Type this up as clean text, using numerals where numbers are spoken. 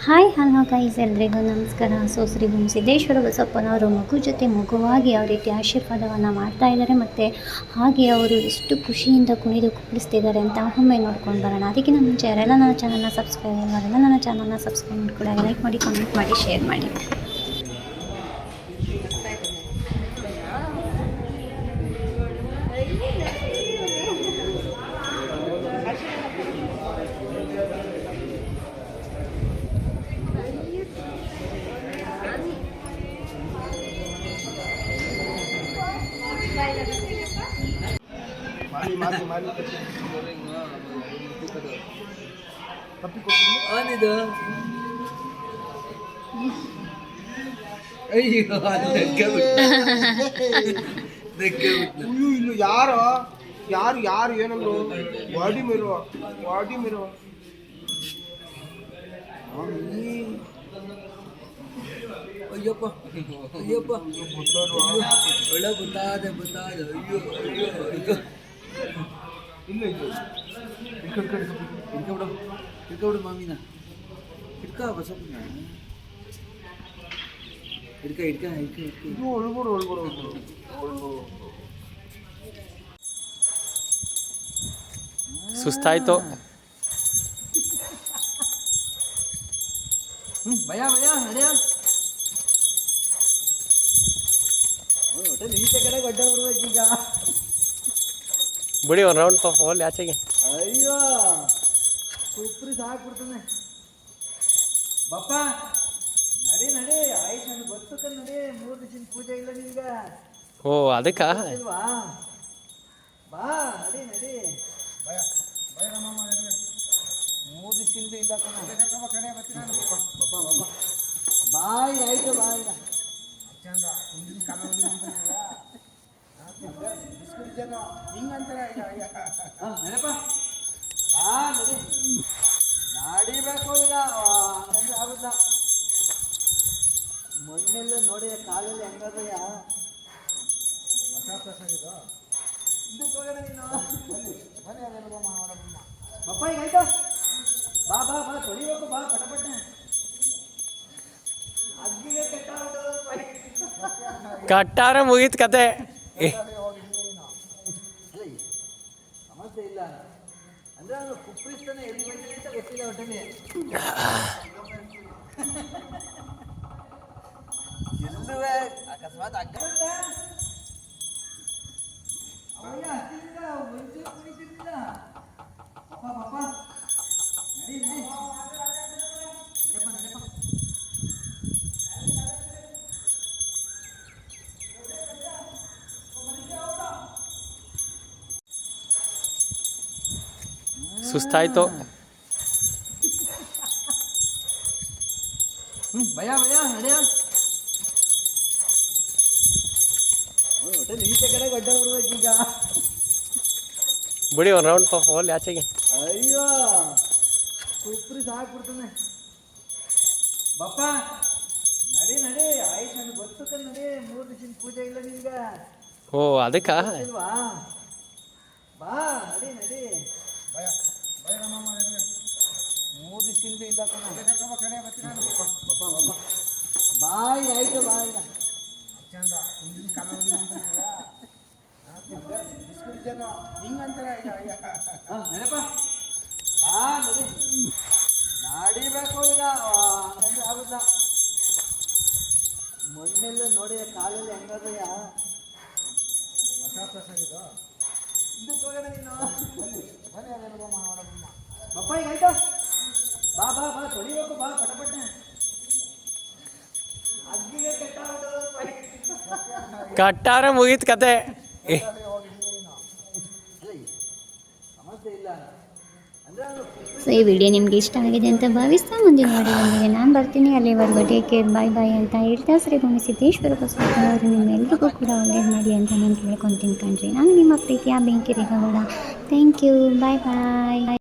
Hi hello guys, ಎಲ್ರಿಗೂ ನಮಸ್ಕಾರ. ಶ್ರೀ ಸಿದ್ದೇಶ್ವರ ಬಸಪ್ಪನವರು ಮಗು ಜೊತೆ ಮಗುವಾಗಿ ಯಾವ ರೀತಿ ಆಶೀರ್ವಾದವನ್ನು ಮಾಡ್ತಾ ಇದ್ದಾರೆ ಮತ್ತು ಹಾಗೆ ಅವರು ಎಷ್ಟು ಖುಷಿಯಿಂದ ಕುಣಿದು ಕುಪ್ಪಳಿಸ್ತಿದ್ದಾರೆ ಅಂತ ಒಮ್ಮೆ ನೋಡ್ಕೊಂಡು ಬರೋಣ. ಅದಕ್ಕಿಂತ ಮುಂಚೆ ಯಾರೆಲ್ಲ ನನ್ನ ಚಾನಲ್ನ ಸಬ್ಸ್ಕ್ರೈಬ್ ಮಾಡಿಲ್ಲ, ನನ್ನ ಚಾನಲ್ನ ಸಬ್ಸ್ಕ್ರೈಬ್ ಮಾಡ್ಕೊಳ್ಳಿ, ಲೈಕ್ ಮಾಡಿ, ಕಮೆಂಟ್ ಮಾಡಿ, ಶೇರ್ ಮಾಡಿ. ಇನ್ನು ಯಾರು ಯಾರು ಯಾರು ಏನಂದ್ರು ಬಾಡಿ ಮೇರೋ ಅಯ್ಯಪ್ಪ ಅಯ್ಯಪ್ಪ ಒಳ್ಳೆ ಬುತ್ತಾದೆ ಅಯ್ಯೋ ಅಯ್ಯೋ ಇಲ್ಲ ಇದು ಹಿಡ್ಕೊಬಿಡು ಮಾಮಿನ ಹಿಡ್ಕ ಬಸಪ್ಪನ ಹಿಡ್ಕ ಇದು ಒಳ್ಬೋಡು ಸುಸ್ತಾಯ್ತು. ಭಯ ನಡೆಯ ಹೋಟೆಲ್ ಈಚೆ ಕಡೆ ಗಡ್ಡೆ ಹೊಡ್ಬೇಕೀಗ. ಬಿಡಿ ಒಂದು ರೌಂಡ್ ಹೋಗ್ಲಿ ಆಚೆಗೆ. ಅಯ್ಯೋ ಕುಪ್ರಿ ಸಾಕ್ಬಿಡ್ತಾನೆ. ಬಪ್ಪ ನಡಿ ಆಯ್ತು, ನನಗೆ ಗೊತ್ತಕ್ಕ ನಡಿ. 3 ದಿವಸ ಪೂಜೆ ಇಲ್ಲ ನಿನ್ಗ. ಓ ಅದಕ್ಕ ಇಲ್ವಾ? ಬಾ ನಡಿ 3 ದಿವಸದಿಂದ ಇಲ್ಲ ಬಾಯ್ ಆಯ್ತು ಬಾಯ್ ಚಂದ ಹಿಂದಿನ ಕಾಲದಲ್ಲಿ ಬಿಸ್ಕಿಟ್ ಜನ ಹಿಂಗಂತಾರೆ. ನೆನಪ ನಡಿ ನಡಿಬೇಕು ಈಗ. ಹಂಗಂದ್ರೆ ಆಗುತ್ತ. ಮಣ್ಣೆಲ್ಲ ನೋಡಿ ಕಾಲಲ್ಲಿ ಹೆಂಗದಯ್ಯ. ಹೊಸ ಪ್ರಸಾದ ಇದು. ಇದಕ್ಕೆ ಹೋಗೋಣ ನೀನು. ಬಪ್ಪ ಈಗ ಆಯ್ತು. ಬಾ ತೊಳಿಬೇಕು ಬಾ ಪಟಪಟ್ಟೆ. ಅಗ್ಗಿಗೆ ಕಟ್ಟಾರ ಮುಗೀತು ಕತೆ. ಸಮಸ್ಯೆ ಇಲ್ಲ ಅಂದ್ರೆ ಅವನು ಕುಪ್ಪಳಿಸ್ತಾನೆ. ಎಲ್ಲಿ ಬಂದಿದೆ ಅಂತ ಗೊತ್ತಿಲ್ಲ ಹೊಟ್ಟೆಲಿ. ಎಲ್ಲುವೆ ಅಕಸ್ಮಾತ್ ಅಗ್ಗ ಅವಯ್ಯ ಹತ್ತಿರ ಮುಂಚೆ ಕುಣಿತಿರ್ಲಿಲ್ಲ. ಪಾಪ ನಡಿ ಸುಸ್ತಾಯ್ತು. ಭಯ ನಡೆಯ ಹೋಟೆಲ್ ಈಚೆ ಕಡೆ ಗಡ್ಡೆ ಹೊಡ್ಬೇಕೀಗ. ಬಿಡಿ ಒಂದು ರೌಂಡ್ ಹೋಗ್ಲಿ ಆಚೆಗೆ. ಅಯ್ಯೋ ಕುಪ್ರಿ ಸಾಕ್ಬಿಡ್ತಾನೆ. ಬಪ್ಪ ನಡಿ ಆಯ್ತು, ನನಗೆ ಗೊತ್ತಕ್ಕ ನಡಿ. 3 ದಿವಸ ಪೂಜೆ ಇಲ್ಲ ನಿನ್ಗ. ಓ ಅದಕ್ಕ ಇಲ್ವಾ? ಬಾ ನಡಿ 3 ದಿವಸದಿಂದ ಇಲ್ಲ ಬಾಯ್ ಆಯ್ತು ಬಾಯ್ ಚಂದ ಹಿಂದಿನ ಕಾಲದಲ್ಲಿ ಬಿಸ್ಕಿಟ್ ಜನ ಹಿಂಗಂತಾರೆ. ನೆನಪ ನಡಿಬೇಕು ಈಗ. ಹಂಗಂದ್ರೆ ಆಗುತ್ತ. ಮಣ್ಣೆಲ್ಲ ನೋಡಿ ಕಾಲಲ್ಲಿ ಹೆಂಗದಯ್ಯ. ಹೊಸ ಪ್ರಸಾದ ಇದು. ಇದಕ್ಕೆ ಹೋಗೋಣ ನೀನು. ಬಪ್ಪ ಈಗ ಆಯ್ತು. ಬಾ ತೊಳಿಬೇಕು ಬಾ ಪಟಪಟ್ಟೆ. ಅಗ್ಗಿಗೆ ಕಟ್ಟಾರ ಮುಗೀತು ಕತೆ. ಸಮಸ್ಯೆ ಇಲ್ಲ ಅಂದ್ರೆ ಅವನು ಸೊ ಈ ವಿಡಿಯೋ ನಿಮಗೆ ಇಷ್ಟ ಆಗಿದೆ ಅಂತ ಭಾವಿಸ್ತಾ ಮುಂದಿನ ವಿಡಿಯೋದೊಂದಿಗೆ ನಾನು ಬರ್ತೀನಿ. ಅಲ್ಲಿವರೆಗೂ ಟೇಕ್ ಕೇರ್, ಬಾಯ್ ಅಂತ ಹೇಳ್ತಾ ಶ್ರೀ ಸಿದ್ದೇಶ್ವರ ಬಸಪ್ಪನವರು ನಿಮ್ಮೆಲ್ಲರಿಗೂ ಕೂಡ ಒಳ್ಳೇದು ಮಾಡಲಿ ಅಂತ ನಾನು ಕೇಳ್ಕೊತೀನಿ ಕಣ್ರಿ. ನಾನು ನಿಮ್ಮ ಪ್ರೀತಿಯ ಬೆಂಕಿ ರೇಖಾಗೌಡ. Thank you. ಬಾಯ್.